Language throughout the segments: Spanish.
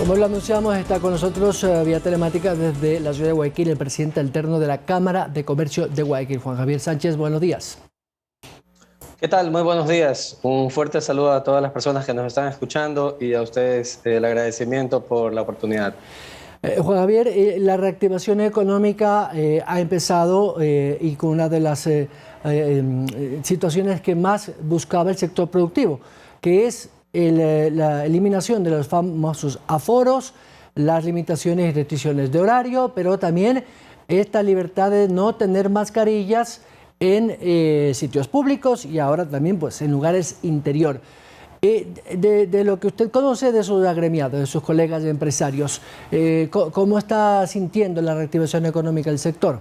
Como lo anunciamos, está con nosotros vía telemática desde la ciudad de Guayaquil el presidente alterno de la Cámara de Comercio de Guayaquil, Juan Javier Sánchez. Buenos días. ¿Qué tal? Muy buenos días. Un fuerte saludo a todas las personas que nos están escuchando y a ustedes el agradecimiento por la oportunidad. Juan Javier, la reactivación económica ha empezado y con una de las situaciones que más buscaba el sector productivo, que es la eliminación de los famosos aforos, las limitaciones y restricciones de horario, pero también esta libertad de no tener mascarillas en sitios públicos y ahora también pues, en lugares interior. De lo que usted conoce de sus agremiados, de sus colegas empresarios, ¿cómo está sintiendo la reactivación económica del sector?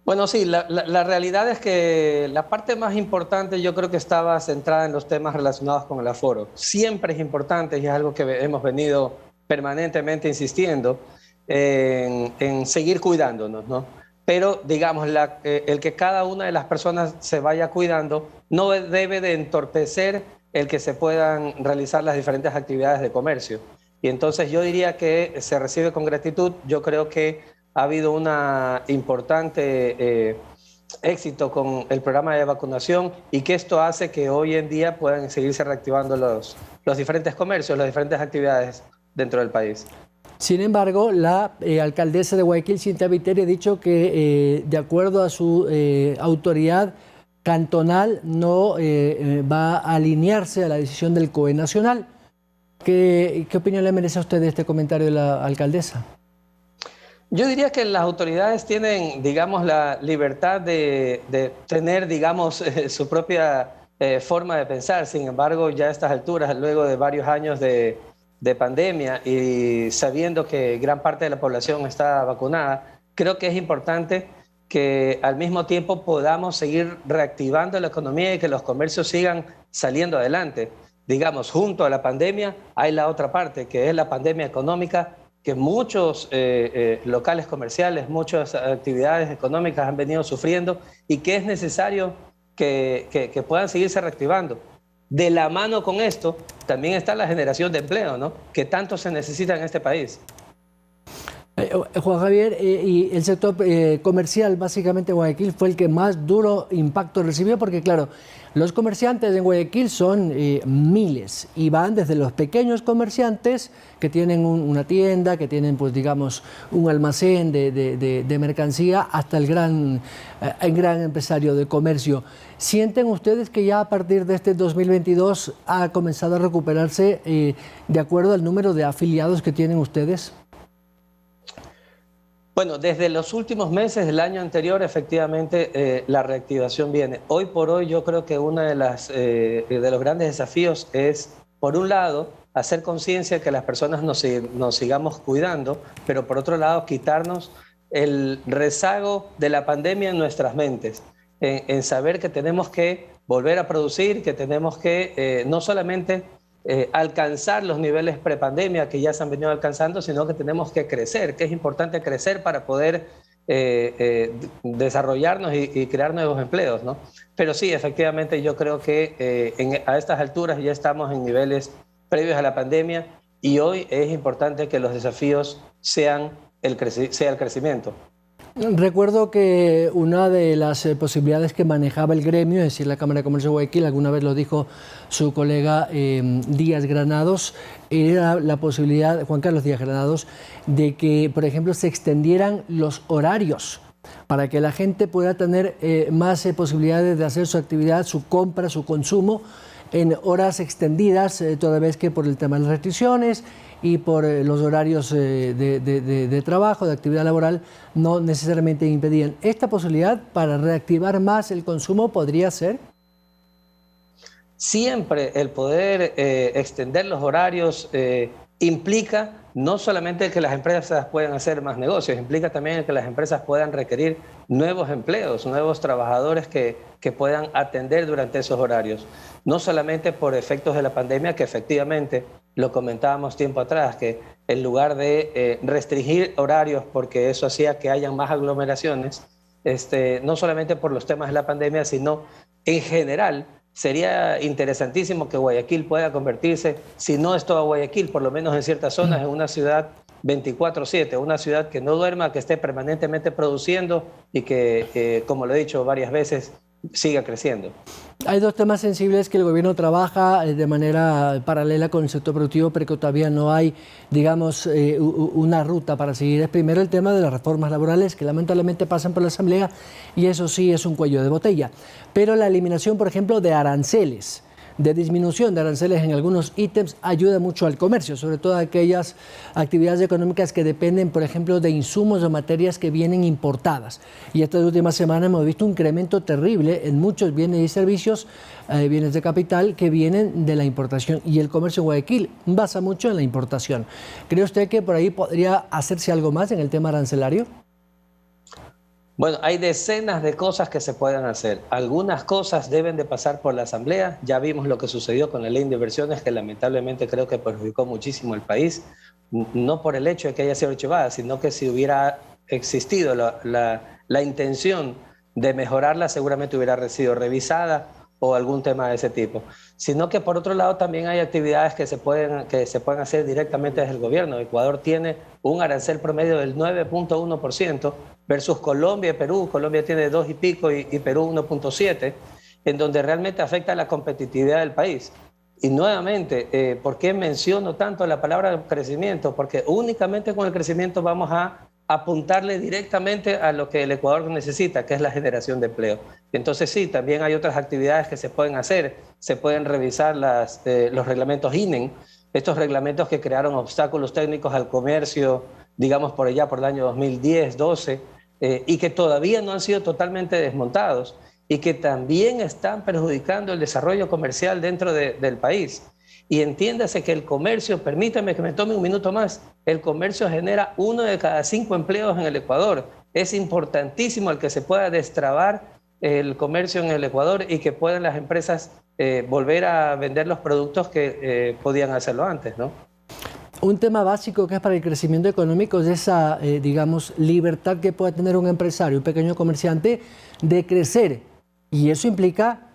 Bueno, sí, la realidad es que la parte más importante yo creo que estaba centrada en los temas relacionados con el aforo. Siempre es importante y es algo que hemos venido permanentemente insistiendo en seguir cuidándonos, ¿no? Pero, digamos, el que cada una de las personas se vaya cuidando no debe de entorpecer el que se puedan realizar las diferentes actividades de comercio. Y entonces yo diría que se recibe con gratitud. Yo creo que ha habido un importante éxito con el programa de vacunación y que esto hace que hoy en día puedan seguirse reactivando los diferentes comercios, las diferentes actividades dentro del país. Sin embargo, la alcaldesa de Guayaquil, Cintia Viteri, ha dicho que de acuerdo a su autoridad cantonal no va a alinearse a la decisión del COE nacional. ¿Qué opinión le merece a usted de este comentario de la alcaldesa? Yo diría que las autoridades tienen, digamos, la libertad de tener, digamos, su propia forma de pensar. Sin embargo, ya a estas alturas, luego de varios años de pandemia y sabiendo que gran parte de la población está vacunada, creo que es importante que al mismo tiempo podamos seguir reactivando la economía y que los comercios sigan saliendo adelante. Digamos, junto a la pandemia hay la otra parte, que es la pandemia económica, que muchos locales comerciales, muchas actividades económicas han venido sufriendo y que es necesario que puedan seguirse reactivando. De la mano con esto, también está la generación de empleo, ¿no? Que tanto se necesita en este país. Juan Javier, y el sector comercial, básicamente Guayaquil, fue el que más duro impacto recibió, porque claro, los comerciantes en Guayaquil son miles y van desde los pequeños comerciantes que tienen una tienda, que tienen, pues digamos, un almacén de mercancía, hasta el gran empresario de comercio. ¿Sienten ustedes que ya a partir de este 2022 ha comenzado a recuperarse de acuerdo al número de afiliados que tienen ustedes? Bueno, desde los últimos meses del año anterior, efectivamente, la reactivación viene. Hoy por hoy, yo creo que uno de los grandes desafíos es, por un lado, hacer conciencia que las personas nos sigamos cuidando, pero por otro lado, quitarnos el rezago de la pandemia en nuestras mentes, en saber que tenemos que volver a producir, que tenemos que no solamente alcanzar los niveles prepandemia que ya se han venido alcanzando, sino que tenemos que crecer, que es importante crecer para poder desarrollarnos y crear nuevos empleos, ¿no? Pero sí, efectivamente, yo creo que a estas alturas ya estamos en niveles previos a la pandemia y hoy es importante que los desafíos sea el crecimiento. Recuerdo que una de las posibilidades que manejaba el gremio, es decir, la Cámara de Comercio de Guayaquil, alguna vez lo dijo su colega Díaz Granados, era la posibilidad, Juan Carlos Díaz Granados, de que, por ejemplo, se extendieran los horarios para que la gente pueda tener más posibilidades de hacer su actividad, su compra, su consumo en horas extendidas, toda vez que por el tema de las restricciones y por los horarios de trabajo, de actividad laboral, no necesariamente impedían. ¿Esta posibilidad para reactivar más el consumo podría ser? Siempre el poder extender los horarios implica no solamente que las empresas puedan hacer más negocios, implica también que las empresas puedan requerir nuevos empleos, nuevos trabajadores que puedan atender durante esos horarios. No solamente por efectos de la pandemia, que efectivamente lo comentábamos tiempo atrás, que en lugar de restringir horarios porque eso hacía que hayan más aglomeraciones, no solamente por los temas de la pandemia, sino en general sería interesantísimo que Guayaquil pueda convertirse, si no es toda Guayaquil, por lo menos en ciertas zonas, en una ciudad 24/7, una ciudad que no duerma, que esté permanentemente produciendo y que, como lo he dicho varias veces, siga creciendo. Hay dos temas sensibles que el gobierno trabaja de manera paralela con el sector productivo, pero que todavía no hay, digamos, una ruta para seguir. Es primero el tema de las reformas laborales, que lamentablemente pasan por la Asamblea, y eso sí es un cuello de botella. Pero la eliminación, por ejemplo, de aranceles, de disminución de aranceles en algunos ítems, ayuda mucho al comercio, sobre todo a aquellas actividades económicas que dependen, por ejemplo, de insumos o materias que vienen importadas. Y estas últimas semanas hemos visto un incremento terrible en muchos bienes y servicios, bienes de capital que vienen de la importación. Y el comercio en Guayaquil basa mucho en la importación. ¿Cree usted que por ahí podría hacerse algo más en el tema arancelario? Bueno, hay decenas de cosas que se pueden hacer. Algunas cosas deben de pasar por la Asamblea. Ya vimos lo que sucedió con la ley de inversiones, que lamentablemente creo que perjudicó muchísimo al país. No por el hecho de que haya sido archivada, sino que si hubiera existido la intención de mejorarla, seguramente hubiera sido revisada o algún tema de ese tipo. Sino que por otro lado también hay actividades que se pueden hacer directamente desde el gobierno. Ecuador tiene un arancel promedio del 9.1% versus Colombia y Perú. Colombia tiene 2 y pico y Perú 1.7, en donde realmente afecta la competitividad del país. Y nuevamente, ¿por qué menciono tanto la palabra crecimiento? Porque únicamente con el crecimiento vamos a apuntarle directamente a lo que el Ecuador necesita, que es la generación de empleo. Entonces sí, también hay otras actividades que se pueden hacer. Se pueden revisar los reglamentos INEN, estos reglamentos que crearon obstáculos técnicos al comercio, digamos por allá por el año 2010, 12, y que todavía no han sido totalmente desmontados y que también están perjudicando el desarrollo comercial dentro del país. Y entiéndase que el comercio, permítame que me tome un minuto más, el comercio genera 1 de cada 5 empleos en el Ecuador. Es importantísimo el que se pueda destrabar el comercio en el Ecuador y que puedan las empresas volver a vender los productos que podían hacerlo antes, ¿no? Un tema básico que es para el crecimiento económico es esa, digamos, libertad que puede tener un empresario, un pequeño comerciante, de crecer. Y eso implica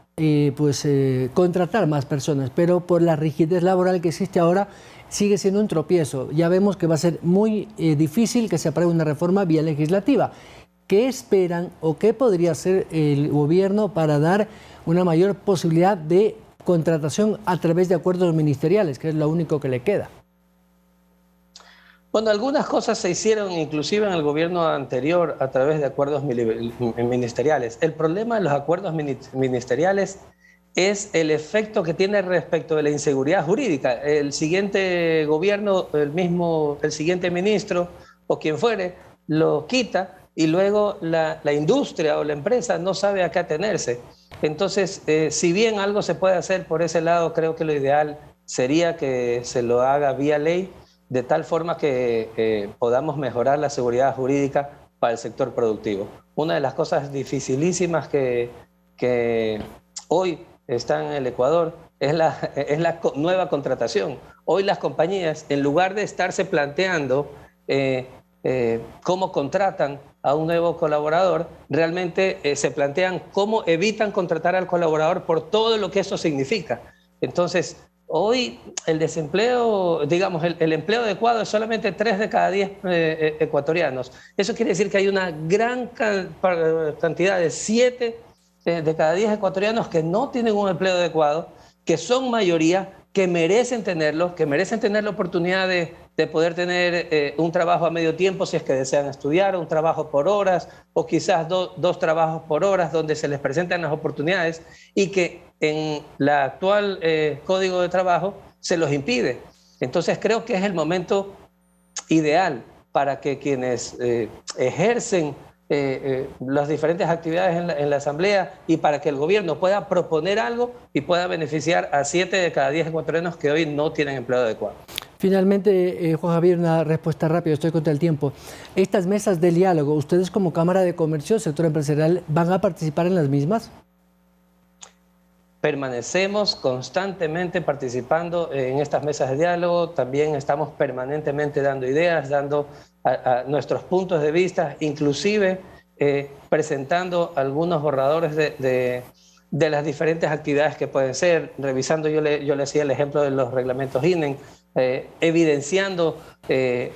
contratar más personas, pero por la rigidez laboral que existe ahora sigue siendo un tropiezo. Ya vemos que va a ser muy difícil que se apruebe una reforma vía legislativa. ¿Qué esperan o qué podría hacer el gobierno para dar una mayor posibilidad de contratación a través de acuerdos ministeriales, que es lo único que le queda? Bueno, algunas cosas se hicieron inclusive en el gobierno anterior a través de acuerdos ministeriales. El problema de los acuerdos ministeriales es el efecto que tiene respecto de la inseguridad jurídica. El siguiente gobierno, el siguiente ministro o quien fuere, lo quita y luego la industria o la empresa no sabe a qué atenerse. Entonces, si bien algo se puede hacer por ese lado, creo que lo ideal sería que se lo haga vía ley, de tal forma que podamos mejorar la seguridad jurídica para el sector productivo. Una de las cosas dificilísimas que hoy están en el Ecuador es la nueva contratación. Hoy las compañías, en lugar de estarse planteando cómo contratan a un nuevo colaborador, realmente se plantean cómo evitan contratar al colaborador por todo lo que eso significa. Entonces, hoy el desempleo, digamos, el empleo adecuado es solamente 3 de cada 10 ecuatorianos. Eso quiere decir que hay una gran cantidad de 7 de cada 10 ecuatorianos que no tienen un empleo adecuado, que son mayoría, que merecen tenerlo, que merecen tener la oportunidad de poder tener un trabajo a medio tiempo si es que desean estudiar, un trabajo por horas o quizás dos trabajos por horas donde se les presentan las oportunidades y que en la actual Código de Trabajo se los impide. Entonces creo que es el momento ideal para que quienes ejercen las diferentes actividades en la Asamblea y para que el gobierno pueda proponer algo y pueda beneficiar a 7 de cada 10 ecuatorianos que hoy no tienen empleo adecuado. Finalmente, Juan Javier, una respuesta rápida, estoy contra el tiempo. Estas mesas de diálogo, ¿ustedes como Cámara de Comercio, sector empresarial, van a participar en las mismas? Permanecemos constantemente participando en estas mesas de diálogo, también estamos permanentemente dando ideas, dando a nuestros puntos de vista, inclusive presentando algunos borradores de de las diferentes actividades que pueden ser, revisando, yo le hacía el ejemplo de los reglamentos INEN, evidenciando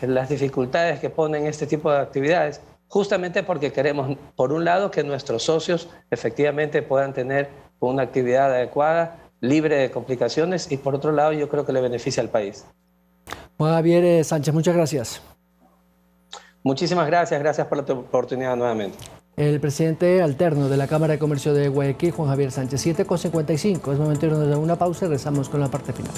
las dificultades que ponen este tipo de actividades, justamente porque queremos, por un lado, que nuestros socios efectivamente puedan tener una actividad adecuada, libre de complicaciones, y por otro lado, yo creo que le beneficia al país. Juan Javier Sánchez, muchas gracias. Muchísimas gracias, gracias por la oportunidad nuevamente. El presidente alterno de la Cámara de Comercio de Guayaquil, Juan Javier Sánchez, 7:55. Es momento de irnos a una pausa y regresamos con la parte final.